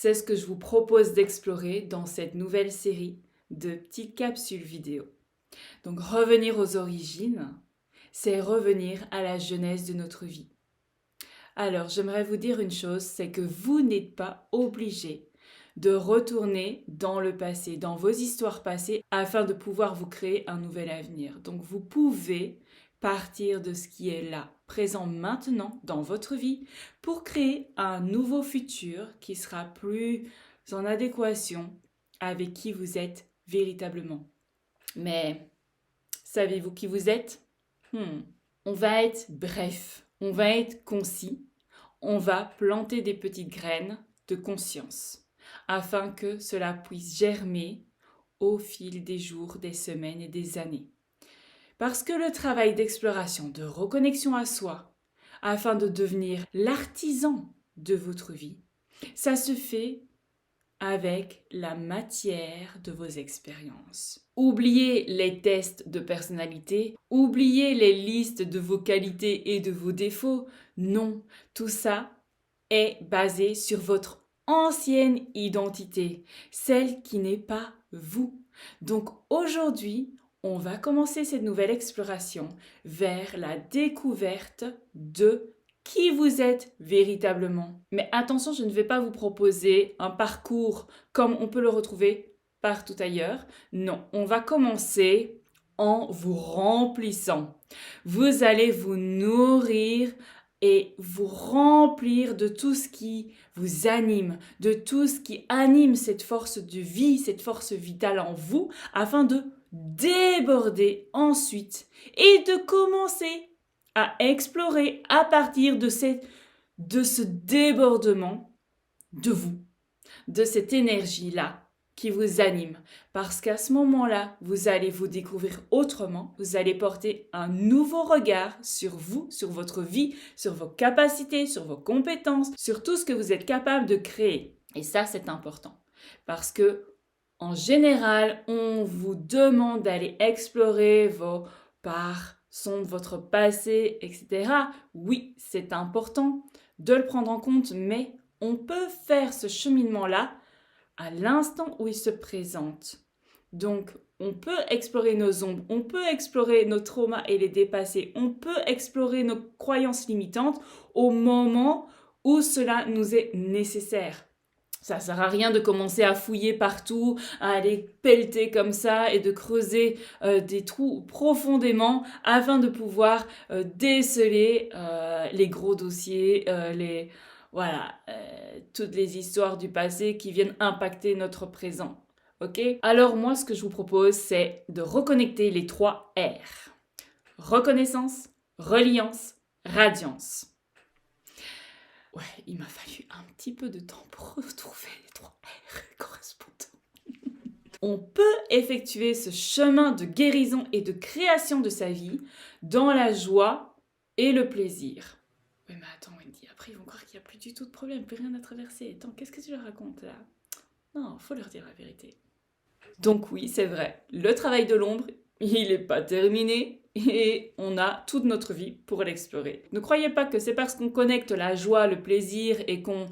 C'est ce que je vous propose d'explorer dans cette nouvelle série de petites capsules vidéo. Donc revenir aux origines, c'est revenir à la jeunesse de notre vie. Alors j'aimerais vous dire une chose, c'est que vous n'êtes pas obligé de retourner dans le passé, dans vos histoires passées, afin de pouvoir vous créer un nouvel avenir. Donc vous pouvez partir de ce qui est là, présent maintenant dans votre vie, pour créer un nouveau futur qui sera plus en adéquation avec qui vous êtes véritablement. Mais savez-vous qui vous êtes? On va être bref, on va être concis, on va planter des petites graines de conscience afin que cela puisse germer au fil des jours, des semaines et des années. Parce que le travail d'exploration, de reconnexion à soi, afin de devenir l'artisan de votre vie, ça se fait avec la matière de vos expériences. Oubliez les tests de personnalité, oubliez les listes de vos qualités et de vos défauts. Non, tout ça est basé sur votre ancienne identité, celle qui n'est pas vous. Donc aujourd'hui, on va commencer cette nouvelle exploration vers la découverte de qui vous êtes véritablement. Mais attention, je ne vais pas vous proposer un parcours comme on peut le retrouver partout ailleurs. Non, on va commencer en vous remplissant. Vous allez vous nourrir et vous remplir de tout ce qui vous anime, de tout ce qui anime cette force de vie, cette force vitale en vous, afin de déborder ensuite et de commencer à explorer à partir de ce débordement de vous, de cette énergie-là qui vous anime. Parce qu'à ce moment-là, vous allez vous découvrir autrement, vous allez porter un nouveau regard sur vous, sur votre vie, sur vos capacités, sur vos compétences, sur tout ce que vous êtes capable de créer. Et ça, c'est important. Parce que, en général, on vous demande d'aller explorer vos parts de votre passé, etc. Oui, c'est important de le prendre en compte, mais on peut faire ce cheminement-là à l'instant où il se présente. Donc, on peut explorer nos ombres, on peut explorer nos traumas et les dépasser, on peut explorer nos croyances limitantes au moment où cela nous est nécessaire. Ça ne sert à rien de commencer à fouiller partout, à aller pelleter comme ça et de creuser des trous profondément afin de pouvoir déceler les gros dossiers, toutes les histoires du passé qui viennent impacter notre présent. Ok? Alors moi, ce que je vous propose, c'est de reconnecter les 3 R. Reconnaissance, reliance, radiance. Ouais, il m'a fallu un petit peu de temps pour retrouver les 3 R correspondants. On peut effectuer ce chemin de guérison et de création de sa vie dans la joie et le plaisir. Oui, mais attends, Wendy, après ils vont croire qu'il n'y a plus du tout de problème, plus rien à traverser. Attends, qu'est-ce que tu leur racontes là? Non, faut leur dire la vérité. Donc oui, c'est vrai, le travail de l'ombre, il n'est pas terminé et on a toute notre vie pour l'explorer. Ne croyez pas que c'est parce qu'on connecte la joie, le plaisir et qu'on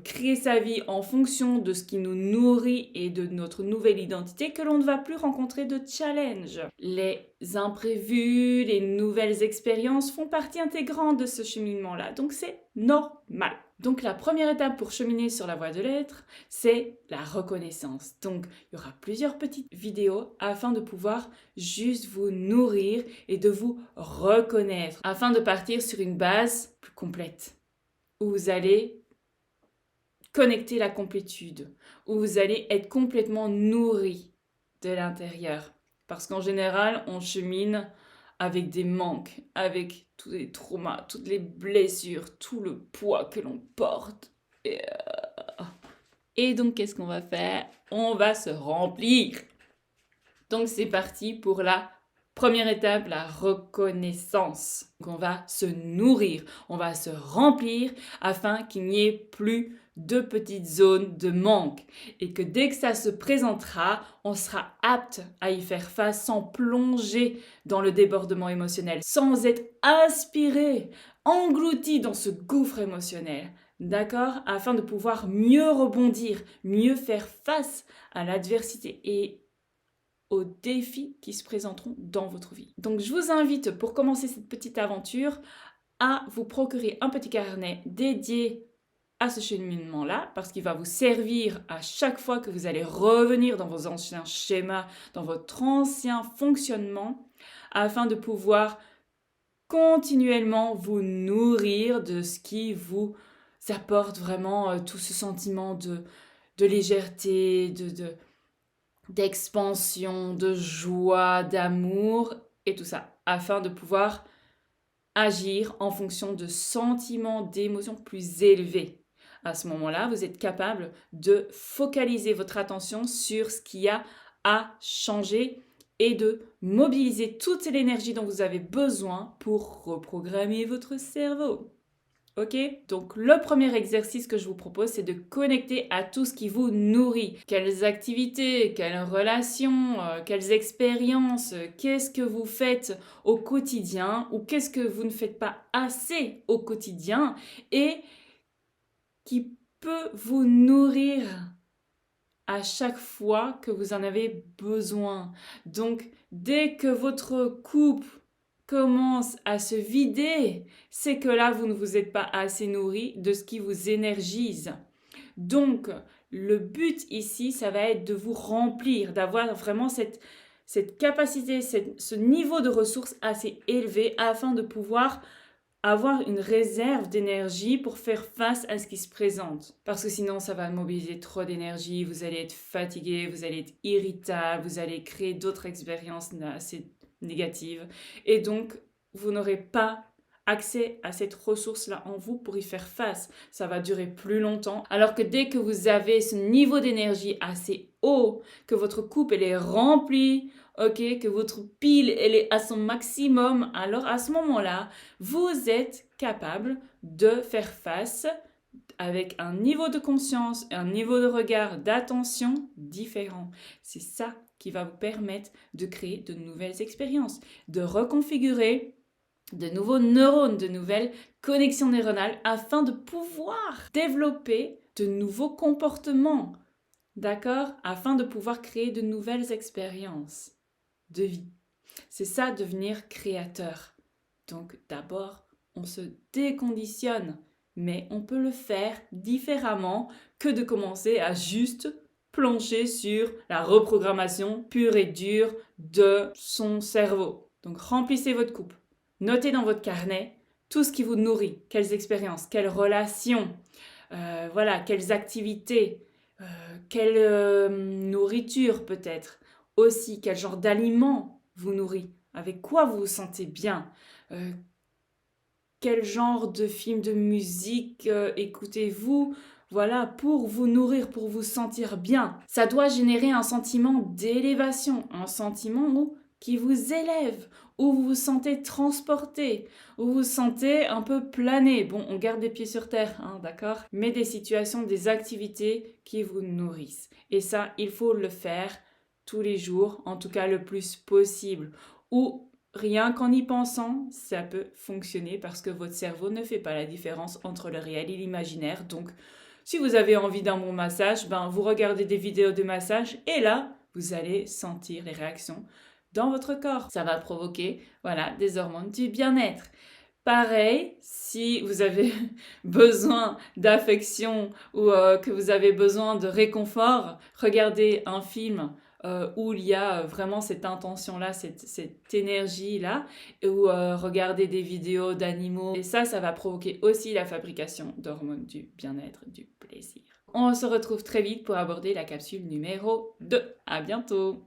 crée sa vie en fonction de ce qui nous nourrit et de notre nouvelle identité que l'on ne va plus rencontrer de challenge. Les imprévus, les nouvelles expériences font partie intégrante de ce cheminement-là, donc c'est normal. Donc la première étape pour cheminer sur la voie de l'être, c'est la reconnaissance. Donc il y aura plusieurs petites vidéos afin de pouvoir juste vous nourrir et de vous reconnaître, afin de partir sur une base plus complète, où vous allez connecter la complétude, où vous allez être complètement nourri de l'intérieur. Parce qu'en général, on chemine avec des manques, avec tous les traumas, toutes les blessures, tout le poids que l'on porte. Et donc, qu'est-ce qu'on va faire? On va se remplir. Donc, c'est parti pour la première étape, la reconnaissance. Donc, on va se nourrir, on va se remplir afin qu'il n'y ait plus de petites zones de manque. Et que dès que ça se présentera, on sera apte à y faire face sans plonger dans le débordement émotionnel, sans être aspiré, englouti dans ce gouffre émotionnel. d'accord? Afin de pouvoir mieux rebondir, mieux faire face à l'adversité et aux défis qui se présenteront dans votre vie. Donc je vous invite, pour commencer cette petite aventure, à vous procurer un petit carnet dédié à ce cheminement-là, parce qu'il va vous servir à chaque fois que vous allez revenir dans vos anciens schémas, dans votre ancien fonctionnement, afin de pouvoir continuellement vous nourrir de ce qui vous apporte vraiment tout ce sentiment de légèreté, d'expansion, de joie, d'amour et tout ça, afin de pouvoir agir en fonction de sentiments, d'émotions plus élevés. À ce moment-là, vous êtes capable de focaliser votre attention sur ce qu'il y a à changer et de mobiliser toute l'énergie dont vous avez besoin pour reprogrammer votre cerveau. Ok? Donc le premier exercice que je vous propose, c'est de connecter à tout ce qui vous nourrit. Quelles activités, quelles relations, quelles expériences, qu'est-ce que vous faites au quotidien ou qu'est-ce que vous ne faites pas assez au quotidien et qui peut vous nourrir à chaque fois que vous en avez besoin. Donc dès que votre coupe commence à se vider, c'est que là, vous ne vous êtes pas assez nourri de ce qui vous énergise. Donc, le but ici, ça va être de vous remplir, d'avoir vraiment cette capacité, ce niveau de ressources assez élevé afin de pouvoir avoir une réserve d'énergie pour faire face à ce qui se présente. Parce que sinon, ça va mobiliser trop d'énergie, vous allez être fatigué, vous allez être irritable, vous allez créer d'autres expériences assez négative. Et donc, vous n'aurez pas accès à cette ressource-là en vous pour y faire face. Ça va durer plus longtemps. Alors que dès que vous avez ce niveau d'énergie assez haut, que votre coupe elle est remplie, ok, que votre pile elle est à son maximum, alors à ce moment-là, vous êtes capable de faire face avec un niveau de conscience et un niveau de regard, d'attention différent. C'est ça qui va vous permettre de créer de nouvelles expériences, de reconfigurer de nouveaux neurones, de nouvelles connexions neuronales afin de pouvoir développer de nouveaux comportements, d'accord? Afin de pouvoir créer de nouvelles expériences de vie. C'est ça, devenir créateur. Donc d'abord, on se déconditionne, mais on peut le faire différemment que de commencer à juste plonger sur la reprogrammation pure et dure de son cerveau. Donc remplissez votre coupe. Notez dans votre carnet tout ce qui vous nourrit. Quelles expériences, quelles relations, voilà, quelles activités, quelle nourriture peut-être. Aussi, quel genre d'aliment vous nourrit. Avec quoi vous vous sentez bien. Quel genre de film, de musique écoutez-vous, voilà, pour vous nourrir, pour vous sentir bien. Ça doit générer un sentiment d'élévation, un sentiment qui vous élève, où vous vous sentez transporté, où vous vous sentez un peu plané. Bon, on garde les pieds sur terre, hein, d'accord? Mais des situations, des activités qui vous nourrissent. Et ça, il faut le faire tous les jours, en tout cas le plus possible. Ou rien qu'en y pensant, ça peut fonctionner parce que votre cerveau ne fait pas la différence entre le réel et l'imaginaire. Donc, si vous avez envie d'un bon massage, vous regardez des vidéos de massage et là, vous allez sentir les réactions dans votre corps. Ça va provoquer, voilà, des hormones du bien-être. Pareil, si vous avez besoin d'affection ou que vous avez besoin de réconfort, regardez un film où il y a vraiment cette intention-là, cette énergie-là, ou regarder des vidéos d'animaux. Et ça va provoquer aussi la fabrication d'hormones du bien-être, du plaisir. On se retrouve très vite pour aborder la capsule numéro 2. À bientôt!